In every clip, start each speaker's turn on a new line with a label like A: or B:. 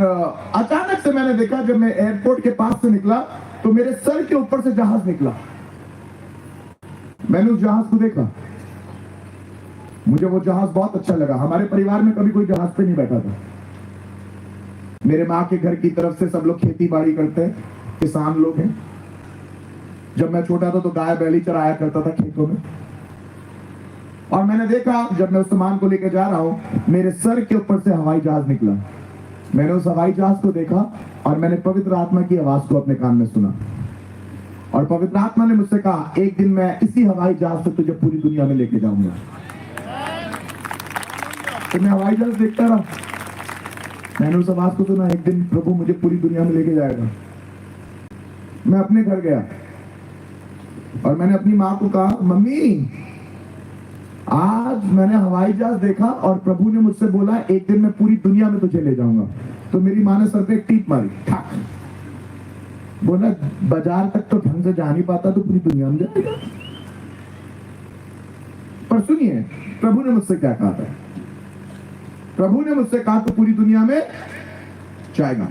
A: अचानक से मैंने देखा, जब मैं एयरपोर्ट के पास से निकला तो मेरे सर के ऊपर से जहाज निकला। मैंने उस जहाज को देखा, मुझे वो जहाज बहुत अच्छा लगा। हमारे परिवार में कभी कोई जहाज पे नहीं बैठा था। मेरे माँ के घर की तरफ से सब लोग खेती बाड़ी करते हैं, किसान लोग हैं। जब मैं छोटा था तो गाय बैली चराया करता था खेतों में। और मैंने देखा, जब मैं उस सामान को लेकर जा रहा हूं, मेरे सर के ऊपर से हवाई जहाज निकला। मैंने उस हवाई जहाज को देखा और मैंने पवित्र आत्मा की आवाज को अपने कान में सुना। और पवित्र आत्मा ने मुझसे कहा, एक दिन मैं इसी हवाई जहाज से तुझे पूरी दुनिया में लेके जाऊंगा। तो मैं हवाई जहाज देखता रहा। मैंने उस आवाज को सुना, एक दिन प्रभु मुझे पूरी दुनिया में लेके जाएगा। मैं अपने घर गया और मैंने अपनी माँ को कहा, मम्मी आज मैंने हवाई जहाज देखा और प्रभु ने मुझसे बोला एक दिन मैं पूरी दुनिया में तुझे ले जाऊंगा। तो मेरी माँ ने सर पे एक टीप मारी, ठाक। बोला बाजार तक तो ढंग से जा नहीं पाता तो पूरी दुनिया में जाएगा। पर सुनिए, प्रभु ने मुझसे क्या कहा था। प्रभु ने मुझसे कहा तो पूरी दुनिया में जाएगा।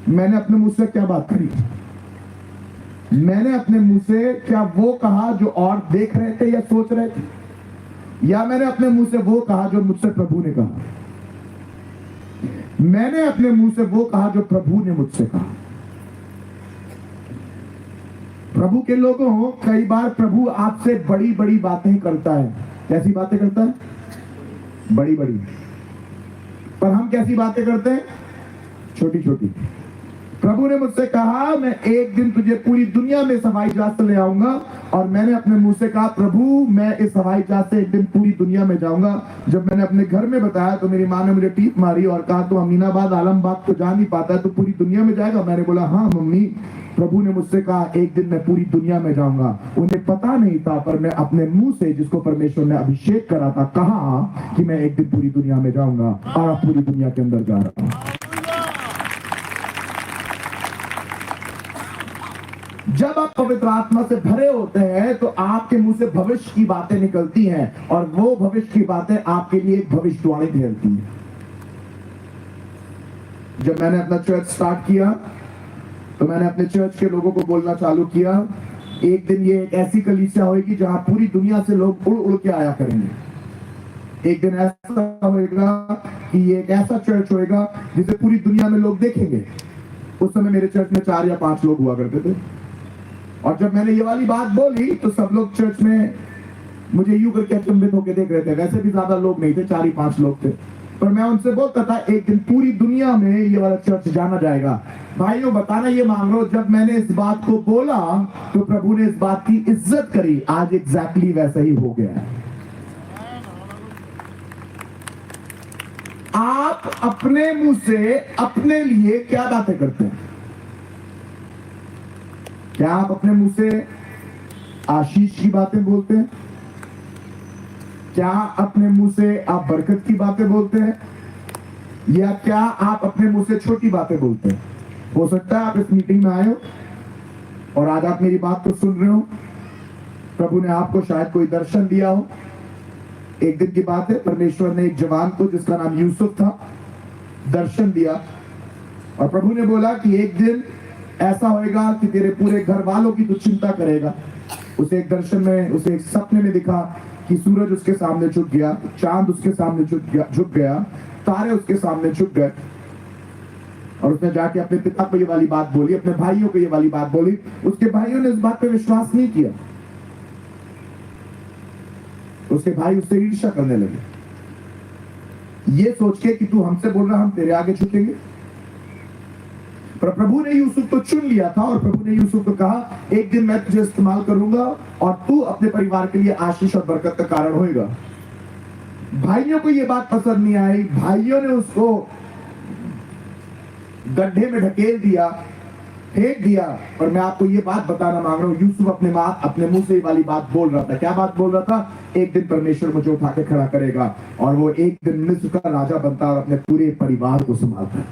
A: मैंने अपने मुंह से क्या बात करी? मैंने अपने मुंह से क्या वो कहा जो और देख रहे थे या सोच रहे थे, या मैंने अपने मुंह से वो कहा जो मुझसे प्रभु ने कहा? मैंने अपने मुंह से वो कहा जो प्रभु ने मुझसे कहा। प्रभु के लोगों, कई बार प्रभु आपसे बड़ी बड़ी बातें करता है। कैसी बातें करता है? बड़ी बड़ी। पर हम कैसी बातें करते हैं? छोटी छोटी। प्रभु ने मुझसे कहा मैं एक दिन तुझे पूरी दुनिया में इस हवाई जहाज से ले आऊंगा। और मैंने अपने मुंह से कहा, प्रभु मैं इस हवाई जहाज से एक दिन पूरी दुनिया में जाऊंगा। जब मैंने अपने घर में बताया तो मेरी माँ ने मुझे टीप मारी और कहा, तो अमीनाबाद आलमबाग तो जा नहीं पाता है, तो पूरी दुनिया में जाएगा? मैंने बोला, हाँ मम्मी, प्रभु ने मुझसे कहा एक दिन मैं पूरी दुनिया में जाऊंगा। उन्हें पता नहीं था, पर मैं अपने मुंह से, जिसको परमेश्वर ने अभिषेक करा था, कहा कि मैं एक दिन पूरी दुनिया में जाऊंगा। और अब पूरी दुनिया के अंदर जा रहा हूं। जब आप पवित्र आत्मा से भरे होते हैं तो आपके मुंह से भविष्य की बातें निकलती हैं, और वो भविष्य की बातें आपके लिए एक भविष्यवाणी ठहरती हैं। जब मैंने अपना चर्च स्टार्ट किया तो मैंने अपने चर्च के लोगों को बोलना चालू किया, एक दिन ये एक ऐसी कलीसिया होगी जहां पूरी दुनिया से लोग उड़ उड़ के आया करेंगे। एक दिन ऐसा होगा कि ये एक ऐसा चर्च होगा जिसे पूरी दुनिया में लोग देखेंगे। उस समय मेरे चर्च में 4 या 5 लोग हुआ करते थे। और जब मैंने ये वाली बात बोली तो सब लोग चर्च में मुझे यूं करके अचंभित होकर देख रहे थे। वैसे भी ज्यादा लोग नहीं थे, 4 ही 5 लोग थे। पर मैं उनसे बोलता था एक दिन पूरी दुनिया में ये वाला चर्च जाना जाएगा। भाइयों बताना ये मांग लो, जब मैंने इस बात को बोला तो प्रभु ने इस बात की इज्जत करी। आज एग्जैक्टली वैसा ही हो गया है। आप अपने मुंह से अपने लिए क्या बातें करते हैं? क्या आप अपने मुंह से आशीष की बातें बोलते हैं? क्या अपने मुंह से आप बरकत की बातें बोलते हैं, या क्या आप अपने मुंह से छोटी बातें बोलते हैं? हो सकता है आप इस मीटिंग में आए हो और आज आप मेरी बात को सुन रहे हो। प्रभु ने आपको शायद कोई दर्शन दिया हो। एक दिन की बात है, परमेश्वर ने एक जवान को, जिसका नाम यूसुफ था, दर्शन दिया। और प्रभु ने बोला कि एक दिन ऐसा होएगा कि तेरे पूरे घर वालों की तू चिंता करेगा। उसे एक दर्शन में, उसे एक सपने में दिखा कि सूरज उसके सामने झुक गया, चांद उसके सामने झुक गया, तारे उसके सामने झुक गए। और उसने जाके अपने पिता को ये वाली बात बोली, अपने भाइयों को ये वाली बात बोली। उसके भाइयों ने इस बात पे विश्वास नहीं किया। उसके भाई उससे ईर्ष्या करने लगे, ये सोच के कि तू हमसे बोल रहा, हम तेरे आगे झुकेंगे। पर प्रभु ने यूसुफ को चुन लिया था और प्रभु ने यूसुफ को कहा एक दिन मैं तुझे इस्तेमाल करूंगा और तू अपने परिवार के लिए आशीष और बरकत का कारण होएगा। भाइयों को यह बात पसंद नहीं आई। भाइयों ने उसको गड्ढे में ढकेल दिया, फेंक दिया। और मैं आपको ये बात बताना मांग रहा हूं, यूसुफ अपने मुंह से ये वाली बात बोल रहा था। क्या बात बोल रहा था? एक दिन परमेश्वर मुझे उठा के खड़ा करेगा और वो एक दिन मिस्र का राजा बनता और अपने पूरे परिवार को संभालता है।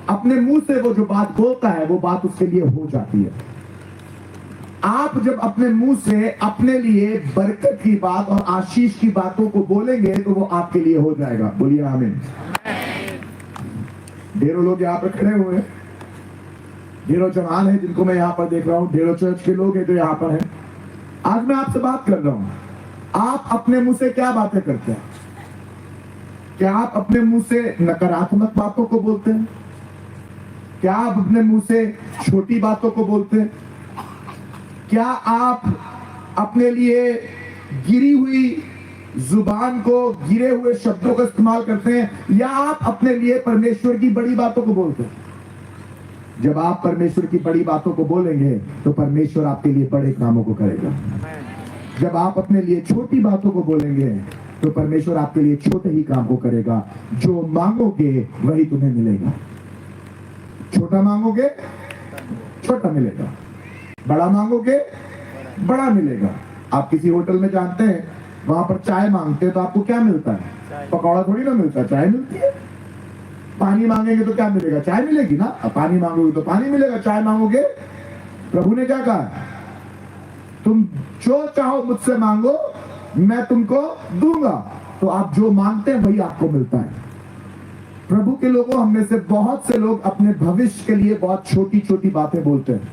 A: अपने मुंह से वो जो बात बोलता है वो बात उसके लिए हो जाती है। आप जब अपने मुंह से अपने लिए बरकत की बात और आशीष की बातों को बोलेंगे तो वो आपके लिए हो जाएगा। बोलिए आमीन। ढेरों लोग यहाँ पर खड़े हुए हैं, ढेरों जवान हैं जिनको मैं यहाँ पर देख रहा हूँ, ढेरों चर्च के लोग हैं जो यहाँ पर हैं। आज मैं आपसे बात कर रहा हूँ, आप अपने मुंह से क्या बातें करते हैं? क्या आप अपने मुंह से नकारात्मक बातों को बोलते हैं? क्या आप अपने मुंह से छोटी बातों को बोलते हैं? क्या आप अपने लिए गिरी हुई जुबान को, गिरे हुए शब्दों का इस्तेमाल करते हैं, या आप अपने लिए परमेश्वर की बड़ी बातों को बोलते हैं? जब आप परमेश्वर की बड़ी बातों को बोलेंगे तो परमेश्वर आपके लिए बड़े कामों को करेगा। जब आप अपने लिए छोटी बातों को बोलेंगे तो परमेश्वर आपके लिए छोटे ही काम को करेगा। जो मांगोगे वही तुम्हें मिलेगा। छोटा मांगोगे छोटा मिलेगा, बड़ा मांगोगे बड़ा मिलेगा। आप किसी होटल में जानते हैं, वहां पर चाय मांगते हैं तो आपको क्या मिलता है? पकौड़ा थोड़ी ना मिलता, चाय मिलती है। पानी मांगेंगे तो क्या मिलेगा? चाय मिलेगी ना। अब पानी मांगोगे तो पानी मिलेगा, चाय मांगोगे। प्रभु ने क्या कहा? तुम जो चाहो मुझसे मांगो, मैं तुमको दूंगा। तो आप जो मांगते हैं वही आपको मिलता है। प्रभु के लोगों, हम में से बहुत से लोग अपने भविष्य के लिए बहुत छोटी छोटी बातें बोलते हैं।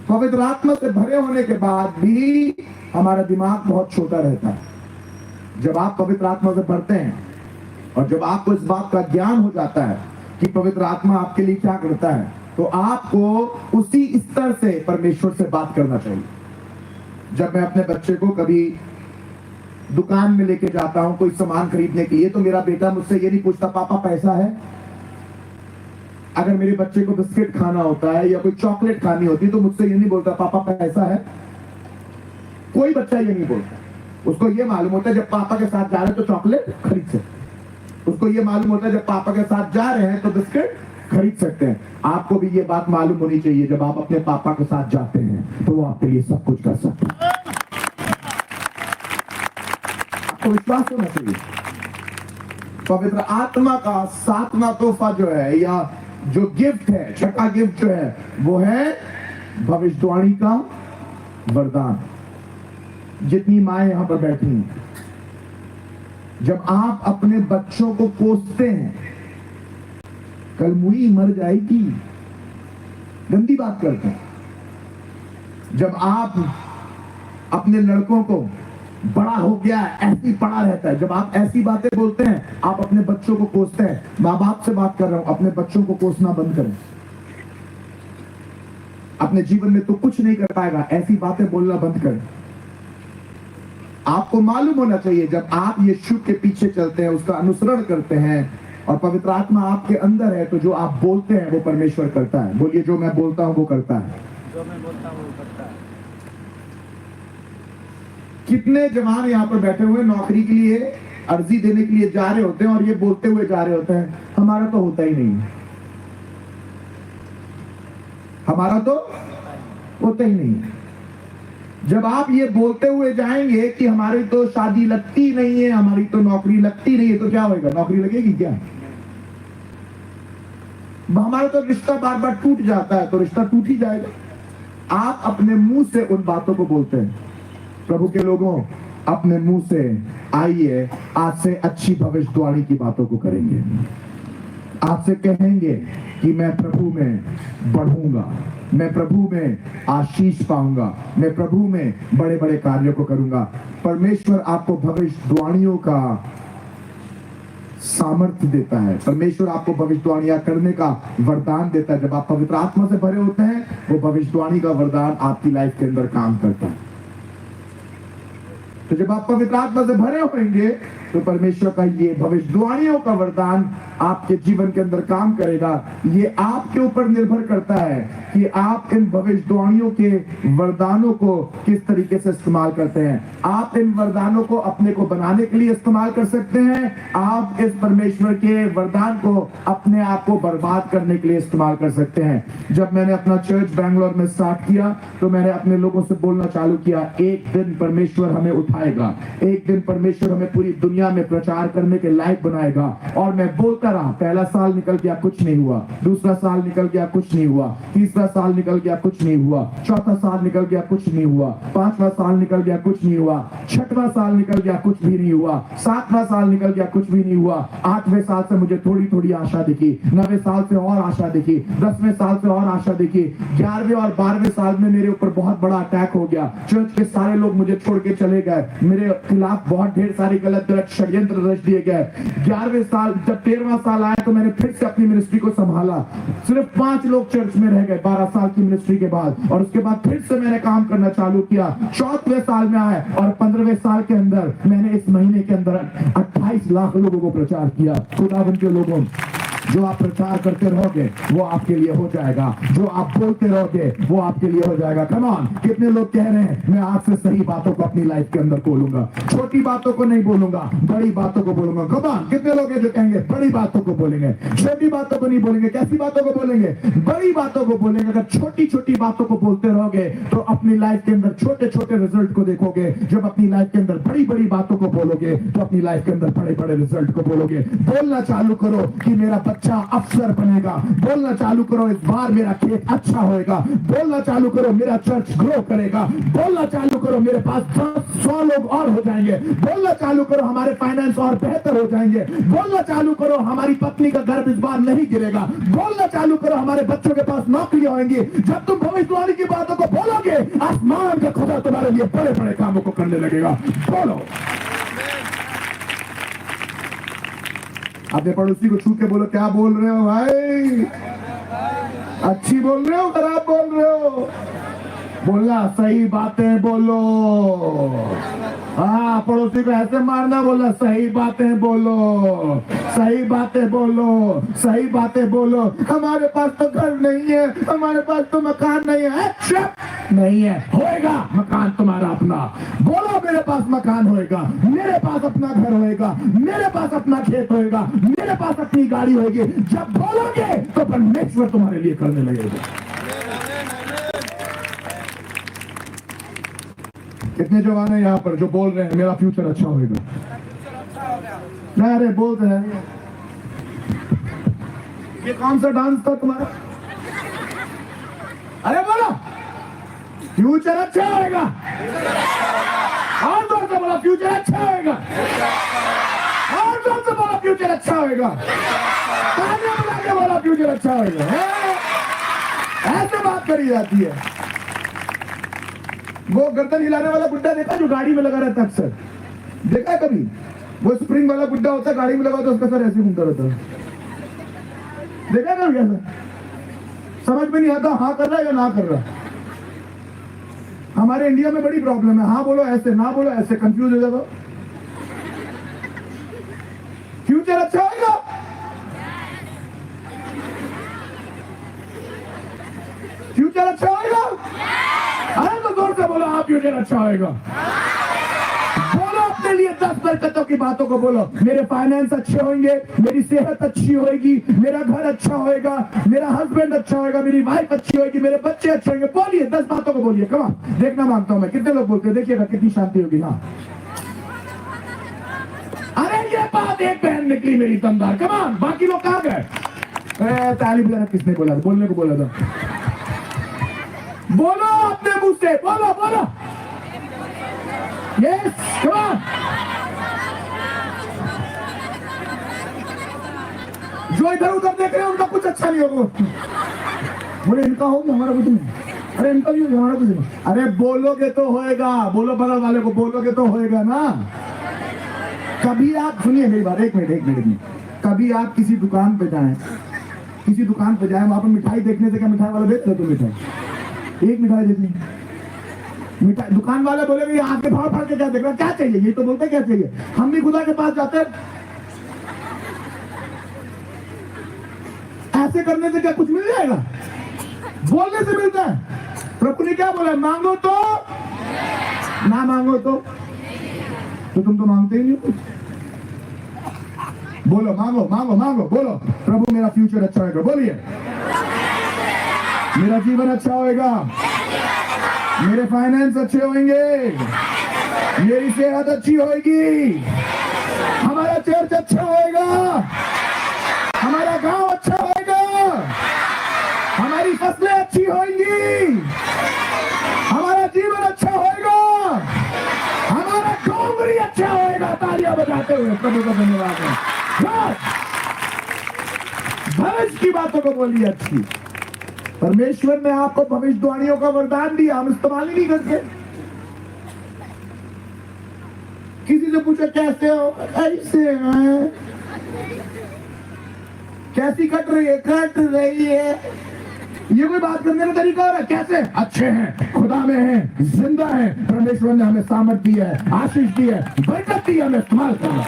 A: पवित्र आत्मा से भरे होने के बाद भी हमारा दिमाग बहुत छोटा रहता है। जब आप पवित्र आत्मा से भरते हैं और जब आपको इस बात का ज्ञान हो जाता है कि पवित्र आत्मा आपके लिए क्या करता है, तो आपको उसी स्तर से परमेश्वर से बात करना चाहिए। जब मैं अपने बच्चे को कभी दुकान में लेके जाता हूं कोई सामान खरीदने के लिए, तो मेरा बेटा मुझसे ये नहीं पूछता पापा पैसा है। अगर मेरे बच्चे को बिस्किट खाना होता है या कोई चॉकलेट खानी होती है तो मुझसे ये नहीं बोलता पापा पैसा है। कोई बच्चा ये नहीं बोलता। उसको ये मालूम होता है जब पापा के साथ जा रहे हैं तो चॉकलेट खरीद सकते। उसको ये मालूम होता है जब पापा के साथ जा रहे हैं तो बिस्किट खरीद सकते हैं। आपको भी ये बात मालूम होनी चाहिए, जब आप अपने पापा के साथ जाते हैं तो वो आपके लिए सब कुछ कर सकते हैं। आपको विश्वास होना चाहिए। पवित्र आत्मा का सातवां तोहफा जो है, या जो गिफ्ट है, छठा गिफ्ट जो है, वो है भविष्यवाणी का वरदान। जितनी माएं यहां पर बैठी हैं, जब आप अपने बच्चों को कोसते हैं, कल मुई मर जाएगी, गंदी बात करते हैं। जब आप अपने लड़कों को बड़ा हो गया ऐसी पड़ा रहता है, जब आप ऐसी बातें बोलते हैं, आप अपने बच्चों को कोसते हैं। माँ बाप से बात कर रहा हूं, अपने बच्चों को कोसना बंद करें। अपने जीवन में तो कुछ नहीं कर पाएगा, ऐसी बातें बोलना बंद करें। आपको मालूम होना चाहिए, जब आप यीशु के पीछे चलते हैं, उसका अनुसरण करते हैं और पवित्र आत्मा आपके अंदर है, तो जो आप बोलते हैं वो परमेश्वर करता है। बोलिए, जो मैं बोलता हूं वो करता है।
B: जो मैं बोलता हूँ वो करता है।
A: कितने जवान यहाँ पर बैठे हुए नौकरी के लिए अर्जी देने के लिए जा रहे होते हैं और ये बोलते हुए जा रहे होते हैं, हमारा तो होता ही नहीं, हमारा तो होता ही नहीं। जब आप ये बोलते हुए जाएंगे कि हमारी तो शादी लगती नहीं है, हमारी तो नौकरी लगती नहीं है, तो क्या होगा? नौकरी लगेगी क्या? हमारा तो रिश्ता बार बार टूट जाता है, तो रिश्ता टूट ही जाएगा। आप अपने मुंह से उन बातों को बोलते हैं। प्रभु के लोगों, अपने मुंह से आइए आज से अच्छी भविष्यवाणी की बातों को करेंगे। आपसे कहेंगे कि मैं प्रभु में बढ़ूंगा, मैं प्रभु में आशीष पाऊंगा, मैं प्रभु में बड़े बड़े कार्यों को करूंगा। परमेश्वर आपको भविष्यवाणियों का सामर्थ्य देता है। परमेश्वर आपको भविष्यवाणियां करने का वरदान देता है। जब आप पवित्र आत्मा से भरे होते हैं, वो भविष्यवाणी का वरदान आपकी लाइफ के अंदर काम करता है। तो जब आप पवित्र आत्मा से भरे होंगे तो परमेश्वर का ये भविष्यवाणियों का वरदान आपके जीवन के अंदर काम करेगा। ये आपके ऊपर निर्भर करता है कि आप इन भविष्यवाणियों के वरदानों को किस तरीके से इस्तेमाल करते हैं। आप इन वरदानों को अपने को बनाने के लिए इस्तेमाल कर सकते हैं, आप इस परमेश्वर के वरदान को अपने आप को बर्बाद करने के लिए इस्तेमाल कर सकते हैं। जब मैंने अपना चर्च बैंगलोर में स्टार्ट किया तो मैंने अपने लोगों से बोलना चालू किया, एक दिन परमेश्वर हमें उठाएगा, एक दिन परमेश्वर हमें पूरी दुनिया दुनिया में प्रचार करने के लायक बनाएगा। और मैं बोलता रहा, पहला साल निकल गया, कुछ नहीं हुआ, दूसरा साल निकल गया, कुछ नहीं हुआ, तीसरा साल निकल गया, कुछ नहीं हुआ, चौथा साल निकल गया, कुछ नहीं हुआ, पांचवा साल निकल गया, कुछ नहीं हुआ, छठवां साल निकल गया, कुछ भी नहीं हुआ, सातवां साल निकल गया, कुछ भी नहीं हुआ, आठवें साल से मुझे थोड़ी थोड़ी आशा दिखी, 9वें साल से और आशा दिखी, 10वें साल से और आशा दिखी, 11वें और 12वें साल में मेरे ऊपर बहुत बड़ा अटैक हो गया। चर्च के सारे लोग मुझे छोड़ के चले गए, मेरे खिलाफ बहुत ढेर सारे गलत गलत षड्यंत्र रच दिए गए। 11वें साल, जब 13वां साल आया तो मैंने फिर से अपनी मिनिस्ट्री को संभाला। सिर्फ 5 लोग चर्च में रह गए 12 साल की मिनिस्ट्री के बाद, और उसके बाद फिर से मैंने काम करना चालू किया। 14वें साल में आए और 15वें साल के अंदर मैंने इस महीने के अंदर 28 लाख लोगों को प्रचार किया। खुदावंद के लोगों, जो आप प्रचार करते रहोगे वो आपके लिए हो जाएगा, जो आप बोलते रहोगे वो आपके लिए हो जाएगा। कम ऑन, कितने लोग कह रहे हैं मैं आज से सही बातों को अपनी लाइफ के अंदर बोलूंगा, छोटी बातों को नहीं बोलूंगा, बड़ी बातों को बोलूंगा। कम ऑन, कितने लोग हैं जो कहेंगे बड़ी बातों को बोलेंगे, छोटी बातों को नहीं बोलेंगे? कैसी बातों को बोलेंगे? बड़ी बातों को बोलेंगे। अगर छोटी छोटी बातों को बोलते रहोगे तो अपनी लाइफ के अंदर छोटे छोटे रिजल्ट को देखोगे। जब अपनी लाइफ के अंदर बड़ी बड़ी बातों को बोलोगे तो अपनी लाइफ के अंदर बड़े बड़े रिजल्ट को बोलोगे। बोलना चालू करो कि मेरा बच्चा अफसर बनेगा, बोलना चालू करो इस बार मेरा खेत अच्छा होएगा, बोलना चालू करो मेरा चर्च ग्रो करेगा, बोलना चालू करो मेरे पास 100 लोग और हो जाएंगे, बोलना चालू करो हमारे फाइनेंस और बेहतर हो जाएंगे, बोलना चालू करो हमारी पत्नी का गर्भ इस बार नहीं गिरेगा, बोलना चालू करो हमारे बच्चों के पास नौकरियां होंगी। जब तुम भविष्यवाणी की बातों को बोलोगे आसमान का खुदा तुम्हारे लिए बड़े बड़े कामों को करने लगेगा। बोलो, अपने पड़ोसी को छू के बोलो, क्या बोल रहे हो भाई? अच्छी बोल रहे हो, खराब बोल रहे हो? बोलना सही बातें बोलो। हाँ, पड़ोसी को ऐसे मारना, बोला सही बातें बोलो, सही बातें बोलो, सही बातें बोलो। हमारे पास तो घर नहीं है, हमारे पास तो मकान नहीं है। नहीं है, होएगा मकान तुम्हारा अपना। बोलो मेरे पास मकान होएगा, मेरे पास अपना घर होएगा, मेरे पास अपना खेत होएगा, मेरे पास अपनी गाड़ी होएगी। जब बोलोगे तो परमेश्वर तुम्हारे लिए करने लगेगा। कितने जवान हैं यहाँ पर जो बोल रहे हैं मेरा फ्यूचर अच्छा होगा? नहीं, अरे बोलते हैं। ये कौन सा डांस था तुम्हारा? अरे बोलो, फ्यूचर अच्छा होगा। और जोर से बोलो, फ्यूचर अच्छा होगा। और जोर से बोलो, फ्यूचर अच्छा होगा। तालियां बजा के बोलो, फ्यूचर अच्छा होगा। ऐसे बात करी जाती है। वो गर्दन हिलाने वाला बुड्ढा देखा जो गाड़ी में लगा रहता है? अक्सर देखा है कभी? वो स्प्रिंग वाला बुड्ढा होता है, गाड़ी में लगा तो उसका सर ऐसे घूमता रहता है। देखा है क्या? समझ में नहीं आता हाँ कर रहा है या ना कर रहा। हमारे इंडिया में बड़ी प्रॉब्लम है, हाँ बोलो ऐसे, ना बोलो ऐसे, कंफ्यूज हो जाता। फ्यूचर अच्छा होगा। फ्यूचर अच्छा होगा। अरे तो जोर से बोलो, आप फ्यूचर अच्छा होगा। बोलो अपने लिए 10 बरकतों की बातों को बोलो। मेरे फाइनेंस अच्छे होंगे, मेरी सेहत अच्छी होगी, मेरा घर अच्छा होएगा, मेरा हस्बैंड अच्छा होएगा, मेरी वाइफ अच्छी होगी, मेरे बच्चे अच्छे होंगे। बोलिए, 10 बातों को बोलिए। कमा देखना मांगता हूं मैं, कितने लोग बोलते हैं? देखिएगा कितनी शांति होगी। हाँ, अरे ये बात एक बहन निकली मेरी दमदार। कमान, बाकी लोग कहां गए? ताली बजाना किसने बोला? बोलने को बोला था। बोलो अपने मुंह से, बोलो बोलो। Yes, come on. जो इधर उधर देख रहे हैं उनका कुछ अच्छा नहीं होगा। बोले इनका होगा, हमारा कुछ नहीं। अरे इनका भी होगा, हमारा कुछ नहीं। अरे बोलोगे तो होएगा। बोलो बगल वाले को, बोलोगे तो होएगा ना। कभी आप सुनिए मेरी बात, एक मिनट। कभी आप किसी दुकान पे जाएं, वहां पर मिठाई देखने से क्या मिठाई वाला बेच रहे? तो मिठाई, एक मिठाई देखनी, मिठाई दुकान वाले बोले आंख के फाड़ के क्या देख रहा, क्या चाहिए? ये तो बोलते क्या चाहिए। हम भी खुदा के पास जाते हैं, ऐसे करने से क्या कुछ मिल जाएगा? बोलने से मिलता है। प्रभु ने क्या बोला? मांगो तो, ना मांगो तो तुम तो मांगते ही नहीं कुछ। बोलो, मांगो मांगो मांगो। बोलो, प्रभु मेरा फ्यूचर अच्छा होगा। बोलिए, मेरा जीवन अच्छा होगा, मेरे फाइनेंस अच्छे होंगे, मेरी सेहत अच्छी होगी। हमारा चर्च अच्छा होएगा, हमारा गांव अच्छा होएगा, हमारी फसलें अच्छी होंगी, हमारा जीवन अच्छा होएगा, हमारा डोंगरी अच्छा होएगा। तालियां बजाते हुए प्रभु का धन्यवाद है। बस भविष्य की बातों को बोलिए अच्छी। परमेश्वर ने आपको भविष्यवाणियों का वरदान दिया, हम इस्तेमाल ही नहीं करते। किसी से पूछो कैसे हो, ऐसे हैं। कैसी कट रही है? कट रही है। ये कोई बात करने का तरीका हो रहा है? कैसे? अच्छे हैं, खुदा में हैं, जिंदा हैं, परमेश्वर ने हमें सामर्थ्य दी है, आशीष दी है, बरकत दी है, हमें इस्तेमाल करना।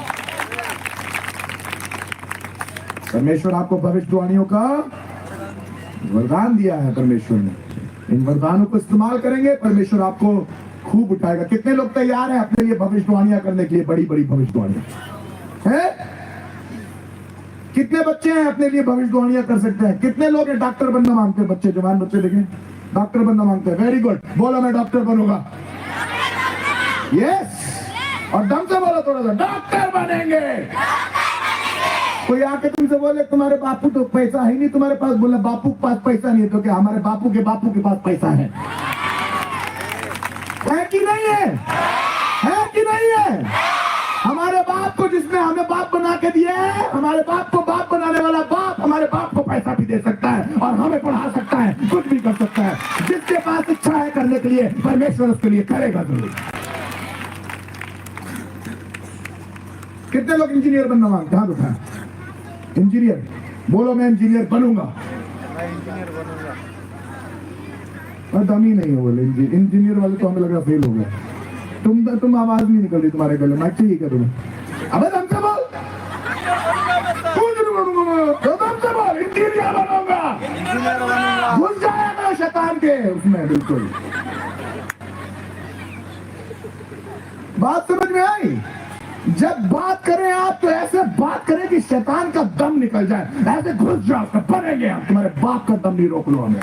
A: परमेश्वर आपको भविष्यवाणियों का वरदान दिया है। परमेश्वर ने इन वरदानों को इस्तेमाल करेंगे, परमेश्वर आपको खूब उठाएगा। कितने लोग तैयार हैं अपने लिए भविष्यवाणियां करने के लिए? बड़ी बड़ी भविष्यवाणियां हैं? कितने बच्चे हैं अपने लिए भविष्यवाणियां कर सकते हैं? कितने लोग हैं डॉक्टर बनना मांगते हैं? बच्चे, जवान बच्चे देखें, डॉक्टर बनना मांगते हैं। वेरी गुड, बोलो मैं डॉक्टर बनूंगा। यस, और दम से बोलो थोड़ा सा, डॉक्टर बनेंगे। कोई आके तुमसे बोले तुम्हारे बापू तो पैसा है नहीं तुम्हारे पास, बोला बापू के पास पैसा नहीं है, तो क्या हमारे बापू के पास पैसा है कि नहीं है? है कि नहीं है? हमारे बाप को जिसने हमें बाप बना के दिया है, हमारे बाप को बाप बनाने वाला बाप हमारे बाप को पैसा भी दे सकता है और हमें पढ़ा सकता है, कुछ भी कर सकता है। जिसके पास इच्छा है करने के लिए, परमेश्वर उसके लिए करेगा जरूर। कितने लोग इंजीनियर बनना मांगते हैं? हाथ उठाएं। इंजीनियर बोलो, मैं इंजीनियर बनूंगा।
B: मैं इंजीनियर बनूंगा।
A: और दम ही नहीं है बोले इंजीनियर वाले, तो हमें लगा फेल हो गया। तुम आवाज नहीं निकल रही तुम्हारे गले में, चाहिए क्या तुम्हें? अबे दम से बोल, दम से बोल, इंजीनियर बनूंगा। घुस जाएगा शैतान के उसमें, बिल्कुल। बात समझ में आई? जब बात करें आप तो ऐसे बात करें कि शैतान का दम निकल जाए, ऐसे घुस जाओ, बनेंगे हम। तुम्हारे बाप का दम नहीं रोक लो हमें।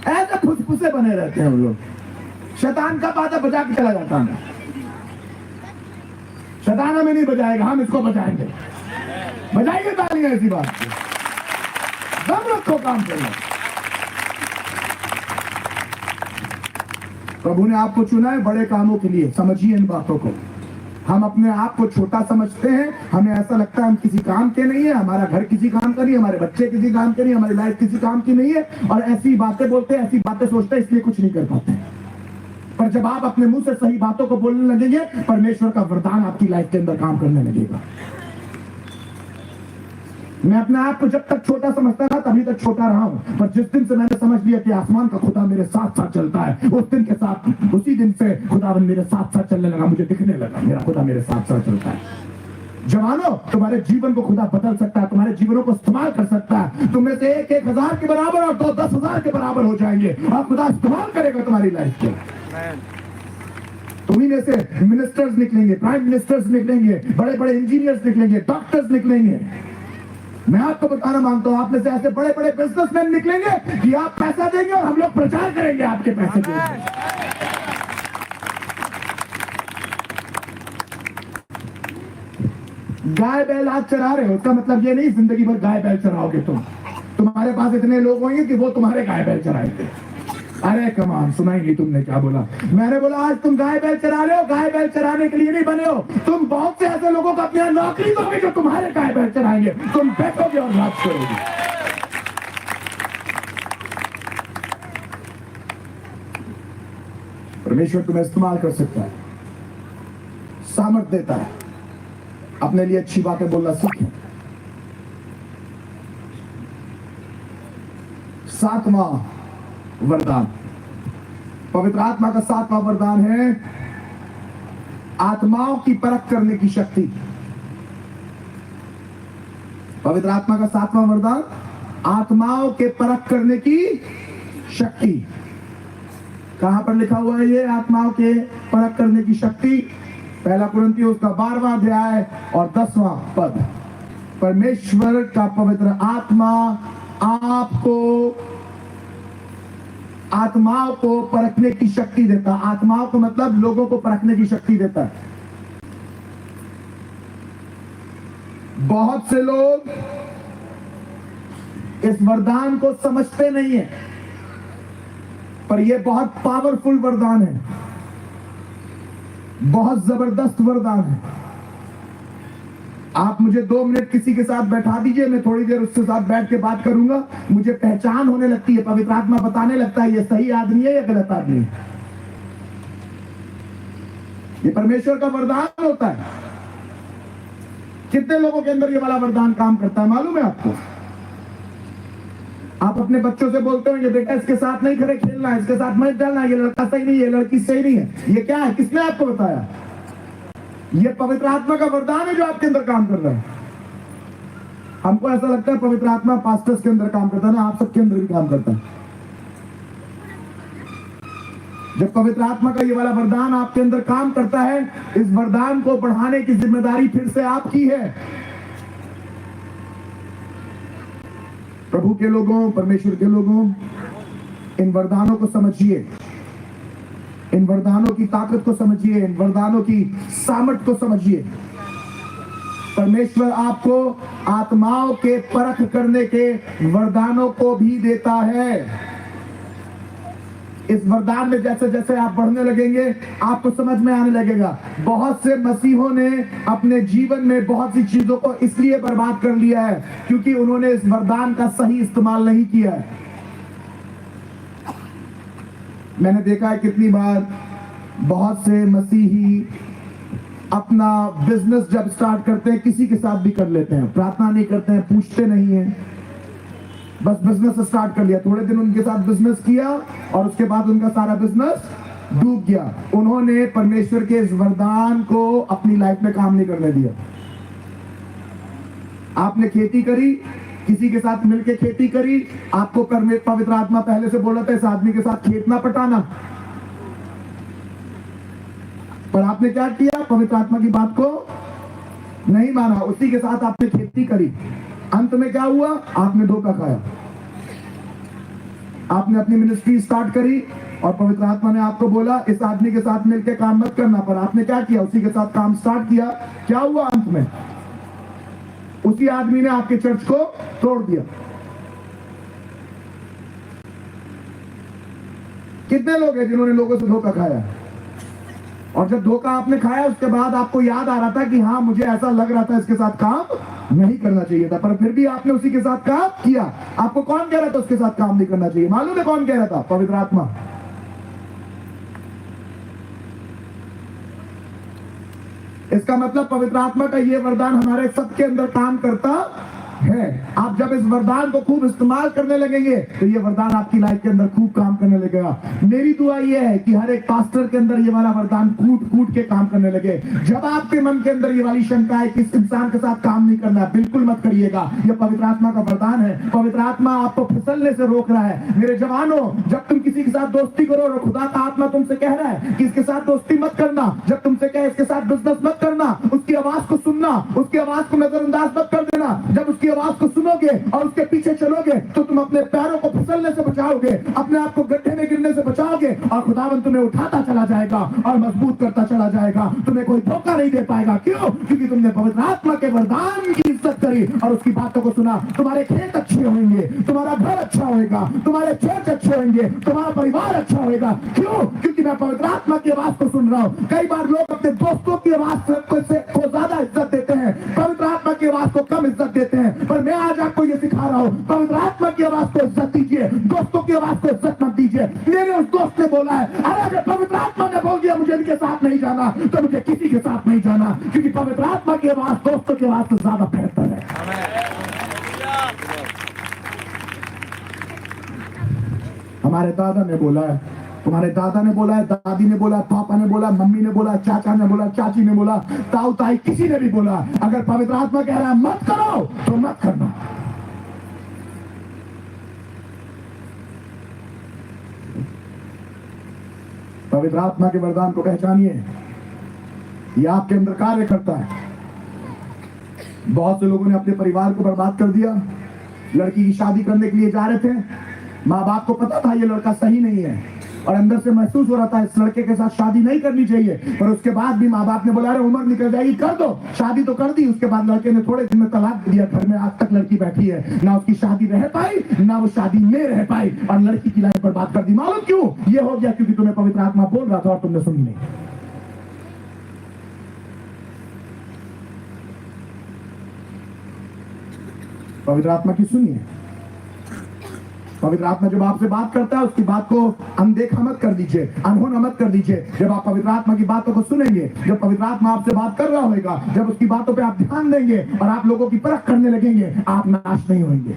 A: ऐसे फुसफुसे बने रहते हैं हम लोग। शैतान का बाधा बजा के चला जाता है। शैतान हमें नहीं बजाएगा, हम इसको बजाएंगे। बजाइए तालियां ऐसी बात की। दम रखो, काम करो। प्रभु ने आपको चुना है बड़े कामों के लिए, समझिए इन बातों को। हम अपने आप को छोटा समझते हैं, हमें ऐसा लगता है हम किसी काम के नहीं है, हमारा घर किसी काम का नहीं है, हमारे बच्चे किसी काम के नहीं, हमारी लाइफ किसी काम की नहीं है, और ऐसी बातें बोलते हैं, ऐसी बातें सोचते हैं, इसलिए कुछ नहीं कर पाते। पर जब आप अपने मुंह से सही बातों को बोलने लगेंगे, परमेश्वर का वरदान आपकी लाइफ के अंदर काम करने लगेगा। मैं अपने आप को जब तक छोटा समझता था तभी तक छोटा रहा हूं, पर जिस दिन से मैंने समझ लिया कि आसमान का खुदा मेरे साथ साथ चलता है, उस दिन के साथ, उसी दिन से खुदावन मेरे साथ साथ चलने लगा। मुझे दिखने लगा मेरा खुदा मेरे साथ साथ चलता है। जवानों, तुम्हारे जीवन को खुदा बदल सकता है, तुम्हारे जीवनों को इस्तेमाल कर सकता है। तुम में से एक 1000 के बराबर और 2 10,000 के बराबर हो जाएंगे, और खुदा इस्तेमाल करेगा तुम्हारी लाइफ को। तुम्ही में से मिनिस्टर्स निकलेंगे, प्राइम मिनिस्टर्स निकलेंगे, बड़े बड़े इंजीनियर्स निकलेंगे, डॉक्टर्स निकलेंगे। मैं आपको बताना मांगता हूं, आप में से ऐसे बड़े बड़े बिजनेसमैन निकलेंगे कि आप पैसा देंगे और हम लोग प्रचार करेंगे आपके पैसे के। गाय बैल आज चरा रहे हो, उसका मतलब ये नहीं जिंदगी भर गाय बैल चराओगे तुम। तुम्हारे पास इतने लोग होंगे कि वो तुम्हारे गाय बैल चराएंगे। अरे कमान, सुनाई नहीं तुमने क्या बोला? मैंने बोला आज तुम गाय बैल चरा रहे हो, गाय बैल चराने के लिए नहीं बने हो। तुम बहुत से ऐसे लोगों को अपनी नौकरी दोगे जो तुम्हारे गाय बैल चराएंगे। तुम बैठोगे और राज करोगे। परमेश्वर तुम्हें इस्तेमाल कर सकता है, सामर्थ देता है। अपने लिए अच्छी बातें बोलना सीखें। 7वां वरदान, पवित्र आत्मा का 7वां वरदान है आत्माओं की परख करने की शक्ति। पवित्र आत्मा का 7वां वरदान, आत्माओं के परख करने की शक्ति। कहां पर लिखा हुआ है ये आत्माओं के परख करने की शक्ति? 1 कुरिन्थियों उसका 12वां अध्याय और 10वां पद। परमेश्वर का पवित्र आत्मा आपको आत्माओं को परखने की शक्ति देता है। आत्माओं को मतलब लोगों को परखने की शक्ति देता है। बहुत से लोग इस वरदान को समझते नहीं है, पर यह बहुत पावरफुल वरदान है, बहुत जबरदस्त वरदान है। आप मुझे 2 मिनट किसी के साथ बैठा दीजिए, मैं थोड़ी देर उसके साथ बैठ के बात करूंगा, मुझे पहचान होने लगती है, पवित्र आत्मा बताने लगता है ये सही आदमी है या गलत आदमी है। ये परमेश्वर का वरदान होता है। कितने लोगों के अंदर ये वाला वरदान काम करता है मालूम है आपको? आप अपने बच्चों से बोलते होंगे बेटा इसके साथ नहीं खड़े खेलना है, इसके साथ मत डालना, ये लड़का सही नहीं है, ये लड़की सही नहीं है। ये क्या है? किसने आपको बताया? ये पवित्र आत्मा का वरदान है जो आपके अंदर काम कर रहा है। हमको ऐसा लगता है पवित्र आत्मा पास्टर्स के अंदर काम करता है ना, आप सबके अंदर भी काम करता है। जब पवित्र आत्मा का ये वाला वरदान आपके अंदर काम करता है, इस वरदान को बढ़ाने की जिम्मेदारी फिर से आपकी है। प्रभु के लोगों, परमेश्वर के लोगों, इन वरदानों को समझिए, इन वरदानों की ताकत को समझिए, इन वरदानों की सामर्थ को समझिए। परमेश्वर आपको आत्माओं के परख करने के वरदानों को भी देता है। इस वरदान में जैसे जैसे आप बढ़ने लगेंगे आपको समझ में आने लगेगा। बहुत से मसीहों ने अपने जीवन में बहुत सी चीजों को इसलिए बर्बाद कर लिया है क्योंकि उन्होंने इस वरदान का सही इस्तेमाल नहीं किया है। मैंने देखा है कितनी बार बहुत से मसीही अपना बिजनेस जब स्टार्ट करते हैं किसी के साथ भी कर लेते हैं, प्रार्थना नहीं करते हैं, पूछते नहीं हैं, बस बिजनेस स्टार्ट कर लिया। थोड़े दिन उनके साथ बिजनेस किया और उसके बाद उनका सारा बिजनेस डूब गया। उन्होंने परमेश्वर के इस वरदान को अपनी लाइफ में काम नहीं करने दिया। आपने खेती करी, किसी के साथ मिलकर खेती करी, आपको पवित्र आत्मा पहले से बोला था इस आदमी के साथ खेत ना पटाना, पर आपने क्या किया? पवित्र आत्मा की बात को नहीं माना, उसी के साथ आपने खेती करी। अंत में क्या हुआ? आपने धोखा खाया। आपने अपनी मिनिस्ट्री स्टार्ट करी और पवित्र आत्मा ने आपको बोला इस आदमी के साथ मिलकर काम मत करना, पर आपने क्या किया? उसी के साथ काम स्टार्ट किया। क्या हुआ अंत में? उसी आदमी ने आपके चर्च को तोड़ दिया। कितने लोग हैं जिन्होंने लोगों से धोखा खाया? और जब धोखा आपने खाया उसके बाद आपको याद आ रहा था कि हाँ मुझे ऐसा लग रहा था इसके साथ काम नहीं करना चाहिए था, पर फिर भी आपने उसी के साथ काम किया। आपको कौन कह रहा था उसके साथ काम नहीं करना चाहिए? मालूम है कौन कह रहा था? पवित्र आत्मा। इसका मतलब पवित्र आत्मा का ये वरदान हमारे सबके अंदर काम करता है। आप जब इस वरदान को खूब इस्तेमाल करने लगेंगे तो ये वरदान आपकी लाइफ के अंदर खूब काम करने लगेगा। मेरी दुआ ये है कि हर एक पास्टर के अंदर ये वाला वरदान कूट कूट के काम करने लगे। जब आपके मन के अंदर ये वाली शंका है कि इस इंसान के साथ काम नहीं करना, बिल्कुल मत करिएगा। यह पवित्र आत्मा का वरदान है। पवित्र आत्मा आपको फिसलने से रोक रहा है। मेरे जवानों, जब तुम किसी के साथ दोस्ती करो और खुदा का आत्मा तुमसे कह रहा है कि इसके साथ दोस्ती मत करना, जब तुमसे कहे इसके साथ बिजनेस मत करना, उसकी आवाज को सुनना, उसकी आवाज को नजरअंदाज मत कर देना। जब उसकी आवाज को सुनोगे और उसके पीछे चलोगे तो तुम अपने पैरों को फिसलने से बचाओगे, अपने आप को गड्ढे में गिरने से बचाओगे और खुदावन तुम्हें उठाता चला जाएगा और मजबूत करता चला जाएगा। तुम्हें कोई धोखा नहीं दे पाएगा। क्यों? क्योंकि तुमने पवित्र आत्मा के वरदान की इज्जत करी और उसकी बातों को सुना। तुम्हारे खेत अच्छे होंगे, तुम्हारा घर अच्छा होगा, तुम्हारे चर्च अच्छे होंगे, तुम्हारा परिवार अच्छा होगा। क्यों? क्योंकि मैं पवित्र आत्मा की आवाज को सुन रहा हूँ। कई बार लोग अपने दोस्तों की आवाज को ज्यादा इज्जत देते हैं, पवित्र आत्मा की आवाज को कम इज्जत देते हैं। पर मैं आज आपको ये सिखा रहा हूँ, पवित्र आत्मा की आवाज को इज्जत दीजिए, दोस्तों की आवाज को इज्जत मत दीजिए। मेरे उस दोस्त ने बोला है अरे अगर पवित्र आत्मा ने बोल दिया मुझे इनके साथ नहीं जाना तो मुझे किसी के साथ नहीं जाना, क्योंकि पवित्र आत्मा की आवाज दोस्तों की आवाज से ज्यादा बेहतर है। हमारे दादा ने बोला है, तुम्हारे दादा ने बोला है, दादी ने बोला, पापा ने बोला, मम्मी ने बोला, चाचा ने बोला, चाची ने बोला, ताऊ ताई किसी ने भी बोला, अगर पवित्र आत्मा कह रहा है मत करो तो मत करना। पवित्र आत्मा के वरदान को पहचानिए, यह आपके अंदर कार्य करता है। बहुत से लोगों ने अपने परिवार को बर्बाद कर दिया। लड़की की शादी करने के लिए जा रहे थे, माँ बाप को पता था ये लड़का सही नहीं है और अंदर से महसूस हो रहा था इस लड़के के साथ शादी नहीं करनी चाहिए, पर उसके बाद भी माँ बाप ने बोला अरे उम्र निकल जाएगी, कर दो शादी। तो कर दी। उसके बाद लड़के ने थोड़े दिन में तलाक दिया। घर में आज तक लड़की बैठी है, ना उसकी शादी रह पाई ना वो शादी में रह पाई और लड़की की लाइफ पर बात कर दी। मालूम क्यों ये हो गया? क्योंकि तुम्हें पवित्र आत्मा बोल रहा था और तुमने सुनी नहीं। पवित्र आत्मा की सुनिए। पवित्र आत्मा जब आपसे बात करता है उसकी बात को अनदेखा मत कर दीजिए, अनहोना मत कर दीजिए। जब आप पवित्र आत्मा की बातों को सुनेंगे, जब पवित्र आत्मा आपसे बात कर रहा होगा, जब उसकी बातों पे आप ध्यान देंगे और आप लोगों की परख करने लगेंगे, आप नाश नहीं होंगे।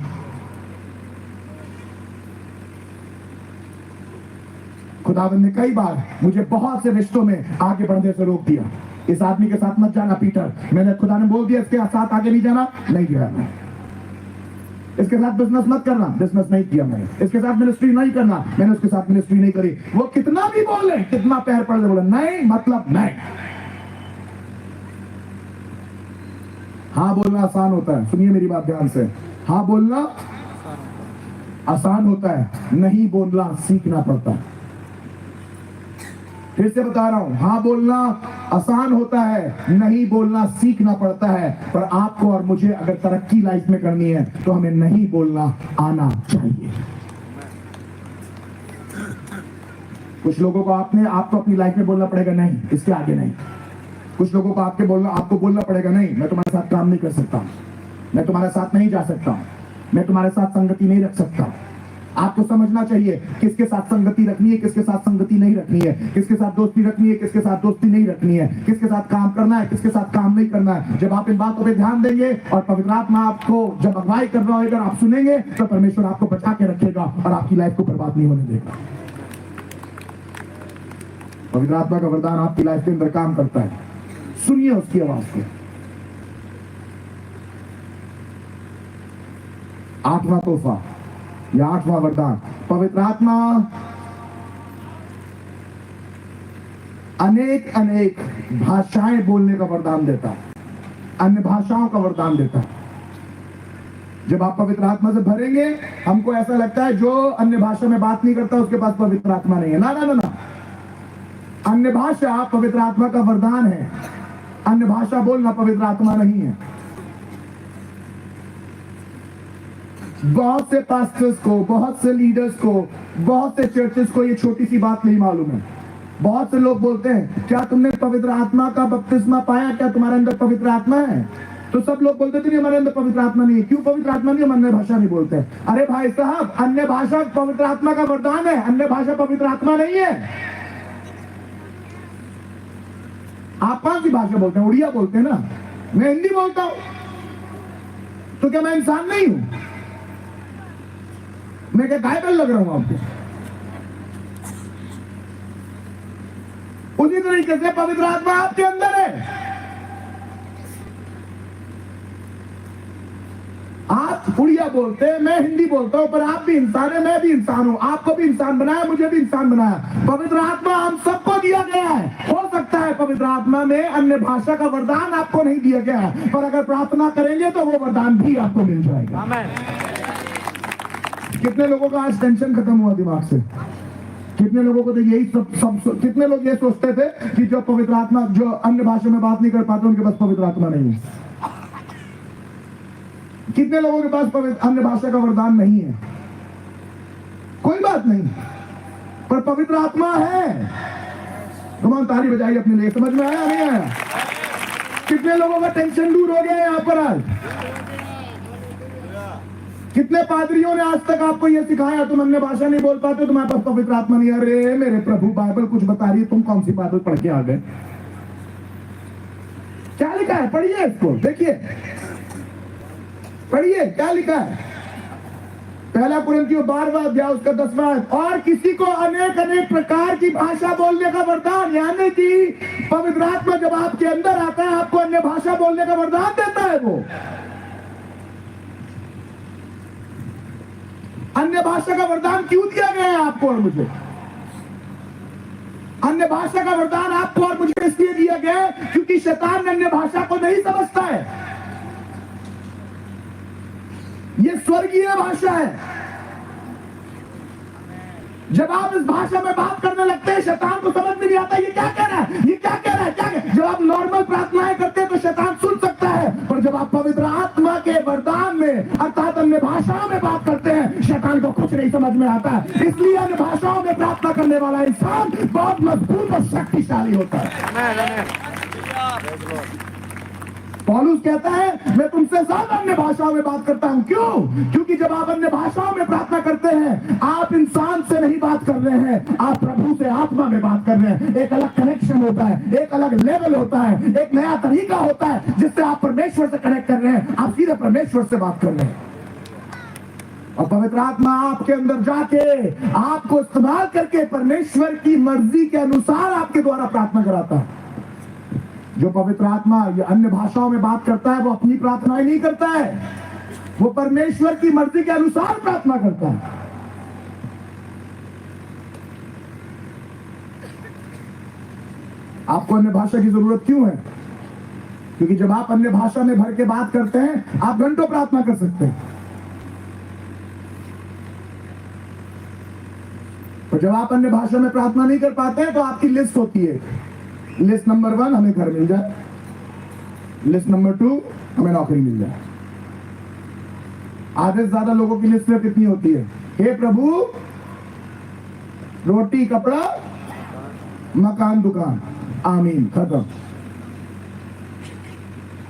A: खुदावंद ने कई बार मुझे बहुत से रिश्तों में आगे बढ़ने से रोक दिया। इस आदमी के साथ मत जाना पीटर, मैंने खुदा ने बोल दिया इसके साथ आगे नहीं जाना, नहीं गया मैं। इसके साथ बिजनेस मत करना, बिजनेस नहीं किया मैंने। इसके साथ मिनिस्ट्री नहीं करना, मैंने उसके साथ मिनिस्ट्री नहीं करी। वो कितना भी बोले, कितना पैर पड़ बोले, नहीं मतलब नहीं। हाँ बोलना आसान होता है, सुनिए मेरी बात ध्यान से। हाँ बोलना आसान होता है, नहीं बोलना सीखना पड़ता है। फिर से बता रहा हूं, हाँ बोलना आसान होता है, नहीं बोलना सीखना पड़ता है। पर आपको और मुझे अगर तरक्की लाइफ में करनी है तो हमें नहीं बोलना आना चाहिए। कुछ लोगों को आपको अपनी लाइफ में बोलना पड़ेगा नहीं, इसके आगे नहीं। कुछ लोगों को आपको बोलना पड़ेगा नहीं, मैं तुम्हारे साथ काम नहीं कर सकता, मैं तुम्हारे साथ नहीं जा सकता, मैं तुम्हारे साथ संगति नहीं रख सकता। आपको समझना चाहिए किसके साथ संगति रखनी है, किसके साथ संगति नहीं रखनी है, किसके साथ दोस्ती रखनी है, किसके साथ दोस्ती नहीं रखनी है, किसके साथ काम करना है, किसके साथ काम नहीं करना है। जब आप इन बातों पे ध्यान देंगे और पवित्र आत्मा आपको जब अगुवाई कर रहा होगा, आप सुनेंगे तो परमेश्वर आपको बचा के रखेगा और आपकी लाइफ को बर्बाद नहीं होने देगा। पवित्र आत्मा का वरदान आपकी लाइफ के अंदर काम करता है। सुनिए उसकी आवाज को। 8वां तोहफा या 8वां वरदान, पवित्र आत्मा अनेक अनेक भाषाएं बोलने का वरदान देता है, अन्य भाषाओं का वरदान देता है। जब आप पवित्र आत्मा से भरेंगे, हमको ऐसा लगता है जो अन्य भाषा में बात नहीं करता उसके पास पवित्र आत्मा नहीं है। ना ना ना ना, अन्य भाषा पवित्र आत्मा का वरदान है, अन्य भाषा बोलना पवित्र आत्मा नहीं है। बहुत से पास्टर्स को, बहुत से लीडर्स को, बहुत से चर्चेस को ये छोटी सी बात नहीं मालूम है। बहुत से लोग बोलते हैं क्या तुमने पवित्र आत्मा का बपतिस्मा पाया, क्या तुम्हारे अंदर पवित्र आत्मा है? तो सब लोग बोलते थे हमारे अंदर पवित्र आत्मा नहीं है। क्यों पवित्र आत्मा नहीं? हम अन्य भाषा नहीं बोलते। अरे भाई साहब, अन्य भाषा पवित्र आत्मा का वरदान है, अन्य भाषा पवित्र आत्मा नहीं है। आप कौन सी भाषा बोलते हैं? उड़िया बोलते हैं ना, मैं हिंदी बोलता हूं, तो क्या मैं इंसान नहीं हूं? मैं क्या गायबल लग रहा हूं आपको? उसी तरीके से पवित्र आत्मा आपके अंदर है। आप उड़िया बोलते हैं, मैं हिंदी बोलता हूं, पर आप भी इंसान है, मैं भी इंसान हूं। आपको भी इंसान बनाया, मुझे भी इंसान बनाया। पवित्र आत्मा हम सबको दिया गया है। हो सकता है पवित्र आत्मा में अन्य भाषा का वरदान आपको नहीं दिया गया है, पर अगर प्रार्थना करेंगे तो वो वरदान भी आपको मिल जाएगा। आमीन। कितने लोगों का आज टेंशन खत्म हुआ दिमाग से? कितने लोगों को तो यही सब कितने लोग ये सोचते थे कि जो पवित्र आत्मा, जो अन्य भाषा में बात नहीं कर पाते उनके पास पवित्र आत्मा नहीं है। कितने लोगों के पास अन्य भाषा का वरदान नहीं है? कोई बात नहीं, पर पवित्र आत्मा है। तुम ताली बजाइए अपने लिए। समझ में आया नहीं आया? कितने लोगों का टेंशन दूर हो गया है यहाँ पर आज? कितने पादरियों ने आज तक आपको यह सिखाया तुम अन्य भाषा नहीं बोल पाते, तुम्हारे पास पवित्र आत्मा नहीं? अरे मेरे प्रभु, बाइबल कुछ बता रही है, तुम कौन सी बाइबल पढ़ के आ गए? क्या लिखा है? पढ़िए इसको, देखिए, पढ़िए क्या लिखा है। 1 कुरिन्थियों 12वां अध्याय उसका 10वां आयत, और किसी को अनेक अनेक प्रकार की भाषा बोलने का वरदान, यानी कि पवित्र आत्मा जब आपके अंदर आता है आपको अन्य भाषा बोलने का वरदान देता है। वो अन्य भाषा का वरदान क्यों दिया गया है आपको और मुझे? अन्य भाषा का वरदान आपको और मुझे इसलिए दिया गया है क्योंकि शैतान अन्य भाषा को नहीं समझता है। ये स्वर्गीय भाषा है, जब आप इस भाषा में बात करने लगते हैं, शैतान को समझ में नहीं आता ये क्या कह रहा है, ये क्या कह रहा है, क्या कह रहा है। जब आप नॉर्मल प्रार्थनाएं करते हैं तो शैतान सुन सकता है, पर जब आप पवित्र आत्मा के वरदान में अर्थात अन्य भाषाओं में बात करते हैं, शैतान को कुछ नहीं समझ में आता है। इसलिए अन्य भाषाओं में प्रार्थना करने वाला इंसान बहुत मजबूत और शक्तिशाली होता है। पौलुस कहता है मैं तुमसे ज्यादा अन्य भाषाओं में बात करता हूं। क्यों? क्योंकि जब आप अन्य भाषाओं में प्रार्थना करते हैं, आप इंसान से नहीं बात कर रहे हैं, आप प्रभु से आत्मा में बात कर रहे हैं। एक अलग कनेक्शन होता है, एक अलग लेवल होता है, एक नया तरीका होता है जिससे आप परमेश्वर से कनेक्ट कर रहे हैं। आप सीधे परमेश्वर से बात कर रहे हैं और पवित्र आत्मा आपके अंदर जाके आपको इस्तेमाल करके परमेश्वर की मर्जी के अनुसार आपके द्वारा प्रार्थना कराता है। जो पवित्र आत्मा ये अन्य भाषाओं में बात करता है, वो अपनी प्रार्थनाएं नहीं करता है, वो परमेश्वर की मर्जी के अनुसार प्रार्थना करता है। आपको अन्य भाषा की जरूरत क्यों है? क्योंकि जब आप अन्य भाषा में भर के बात करते हैं, आप घंटों प्रार्थना कर सकते हैं। और जब आप अन्य भाषा में प्रार्थना नहीं कर पाते हैं, तो आपकी लिस्ट होती है। लिस्ट नंबर 1 हमें घर मिल जाए, लिस्ट नंबर 2 हमें नौकरी मिल जाए। आधे से ज्यादा लोगों की लिस्ट में कितनी होती है? हे प्रभु, रोटी कपड़ा मकान दुकान, आमीन, खत्म।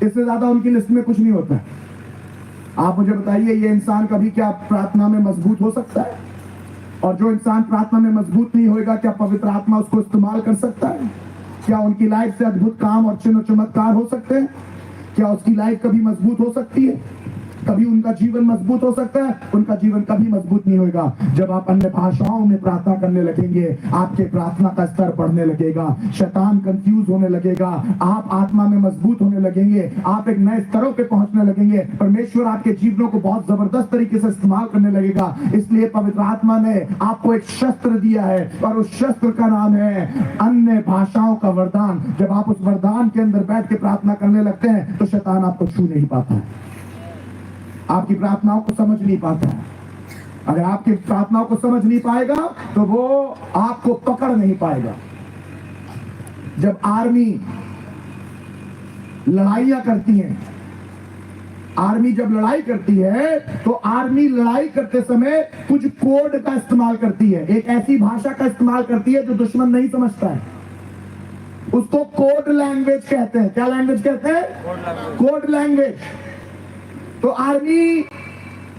A: इससे ज्यादा उनकी लिस्ट में कुछ नहीं होता है। आप मुझे बताइए, ये इंसान कभी क्या प्रार्थना में मजबूत हो सकता है? और जो इंसान प्रार्थना में मजबूत नहीं होगा, क्या पवित्र आत्मा उसको इस्तेमाल कर सकता है? क्या उनकी लाइफ से अद्भुत काम और चिन्ह चमत्कार हो सकते हैं? क्या उसकी लाइफ कभी मजबूत हो सकती है? कभी उनका जीवन मजबूत हो सकता है? उनका जीवन कभी मजबूत नहीं होगा। जब आप अन्य भाषाओं में प्रार्थना करने लगेंगे, आपके प्रार्थना का स्तर बढ़ने लगेगा, शैतान कंफ्यूज होने लगेगा, आप आत्मा में मजबूत होने लगेंगे, आप एक नए स्तरों पे पहुंचने लगेंगे। परमेश्वर आपके जीवनों को बहुत जबरदस्त तरीके से इस्तेमाल करने लगेगा। इसलिए पवित्र आत्मा ने आपको एक शस्त्र दिया है और उस शस्त्र का नाम है अन्य भाषाओं का वरदान। जब आप उस वरदान के अंदर बैठ के प्रार्थना करने लगते हैं, तो शैतान आपको छू नहीं पाता है, आपकी प्रार्थनाओं को समझ नहीं पाता है। अगर आपकी प्रार्थनाओं को समझ नहीं पाएगा, तो वो आपको पकड़ नहीं पाएगा। जब आर्मी लड़ाइयां करती है, आर्मी जब लड़ाई करती है, तो आर्मी लड़ाई करते समय कुछ कोड का इस्तेमाल करती है, एक ऐसी भाषा का इस्तेमाल करती है जो दुश्मन नहीं समझता है। उसको कोड लैंग्वेज कहते हैं। क्या लैंग्वेज कहते हैं? Code language. तो आर्मी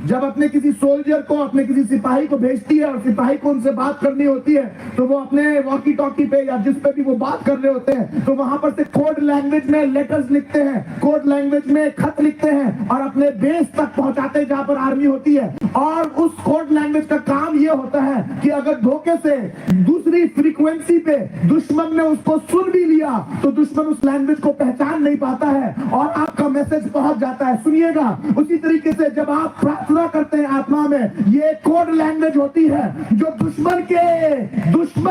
A: जब अपने किसी सोल्जर को, अपने किसी सिपाही को भेजती है और सिपाही को उनसे बात करनी होती है, तो वो अपने वॉकी टॉकी पे या जिस पे भी वो बात कर रहे होते हैं, तो वहां पर से कोड लैंग्वेज में लेटर्स लिखते हैं, कोड लैंग्वेज में खत लिखते हैं और अपने बेस तक पहुंचाते हैं जहां पर आर्मी होती है। और उस कोड लैंग्वेज का काम ये होता है कि अगर धोखे से दूसरी फ्रीक्वेंसी पे दुश्मन ने उसको सुन भी लिया, तो दुश्मन उस लैंग्वेज को पहचान नहीं पाता है और आपका मैसेज पहुंच जाता है। सुनिएगा, उसी तरीके से जब आप प्रार्थना करते हैं आत्मा में, ये कोड लैंग्वेज होती है जो दुश्मन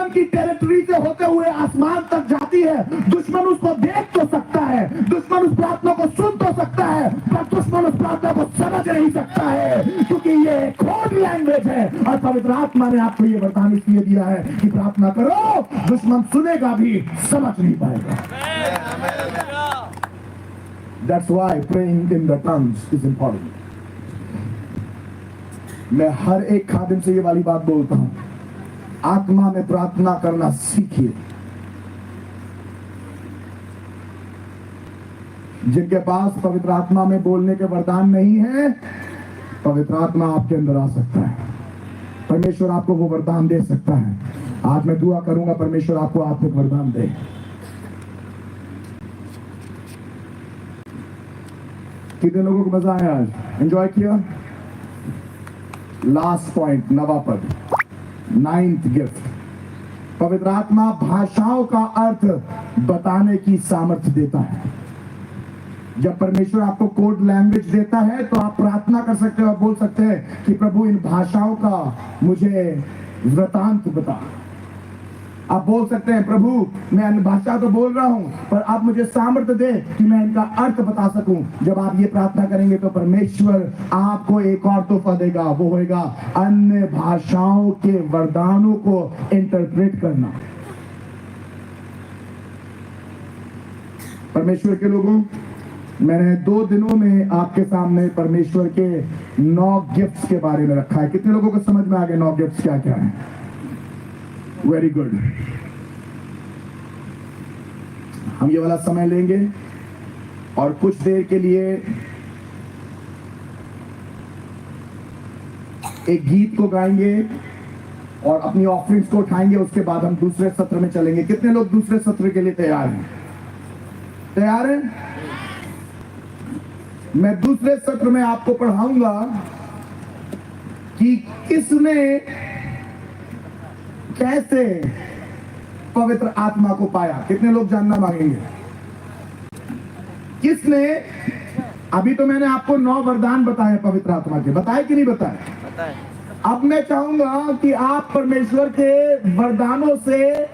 A: की टेरिटरी से होते हुए आसमान तक जाती है। दुश्मन उसको देख तो सकता है, दुश्मन उस प्रार्थना को सुन तो सकता है, पर दुश्मन उस प्रार्थना को समझ नहीं सकता है, क्योंकि ये कोड लैंग्वेज है। और पवित्र आत्मा ने आपको ये वरदान इसलिए दिया है कि प्रार्थना करो, दुश्मन सुनेगा भी, समझ नहीं पाएगा। That's why praying in the tongues is important. मैं हर एक खादिम से ये वाली बात बोलता हूं, आत्मा में प्रार्थना करना सीखिए। जिनके पास पवित्र आत्मा में बोलने के वरदान नहीं है, पवित्र आत्मा आपके अंदर आ सकता है, परमेश्वर आपको वो वरदान दे सकता है। आज मैं दुआ करूंगा परमेश्वर आपको आत्मिक वरदान दे। कितने लोगों को मजा आया? आज एंजॉय किया? लास्ट पॉइंट, 9वां पद, 9th गिफ्ट। पवित्र आत्मा भाषाओं का अर्थ बताने की सामर्थ्य देता है। जब परमेश्वर आपको कोड लैंग्वेज देता है, तो आप प्रार्थना कर सकते हो और बोल सकते हैं कि प्रभु इन भाषाओं का मुझे वृतांत बता। आप बोल सकते हैं, प्रभु मैं अन्य भाषा तो बोल रहा हूं, पर आप मुझे सामर्थ्य दे कि मैं इनका अर्थ बता सकूं। जब आप ये प्रार्थना करेंगे तो परमेश्वर आपको एक और तोहफा देगा, वो होगा अन्य भाषाओं के वरदानों को इंटरप्रेट करना। परमेश्वर के लोगों, मैंने 2 दिनों में आपके सामने परमेश्वर के 9 गिफ्ट्स के बारे में रखा है। कितने लोगों को समझ में आ गया 9 गिफ्ट्स क्या क्या है? Very good. हम ये वाला समय लेंगे और कुछ देर के लिए एक गीत को गाएंगे और अपनी ऑफरिंग्स को उठाएंगे। उसके बाद हम दूसरे सत्र में चलेंगे। कितने लोग दूसरे सत्र के लिए तैयार हैं? तैयार हैं? मैं दूसरे सत्र में आपको पढ़ाऊंगा कि किसने कैसे पवित्र आत्मा को पाया। कितने लोग जानना मांगेंगे? किसने? अभी तो मैंने आपको 9 वरदान बताए पवित्र आत्मा के, बताए कि नहीं बताए?
B: बताए।
A: अब मैं चाहूंगा कि आप परमेश्वर के वरदानों से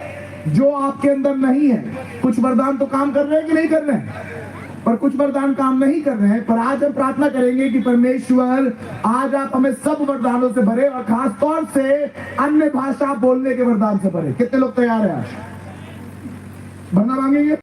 A: जो आपके अंदर नहीं है, कुछ वरदान तो काम कर रहे हैं कि नहीं कर रहे हैं, पर कुछ वरदान काम नहीं कर रहे हैं। पर आज हम प्रार्थना करेंगे कि परमेश्वर आज आप हमें सब वरदानों से भरे और खास तौर से अन्य भाषा बोलने के वरदान से भरे। कितने लोग तैयार हैं? आज भरना मांगेंगे?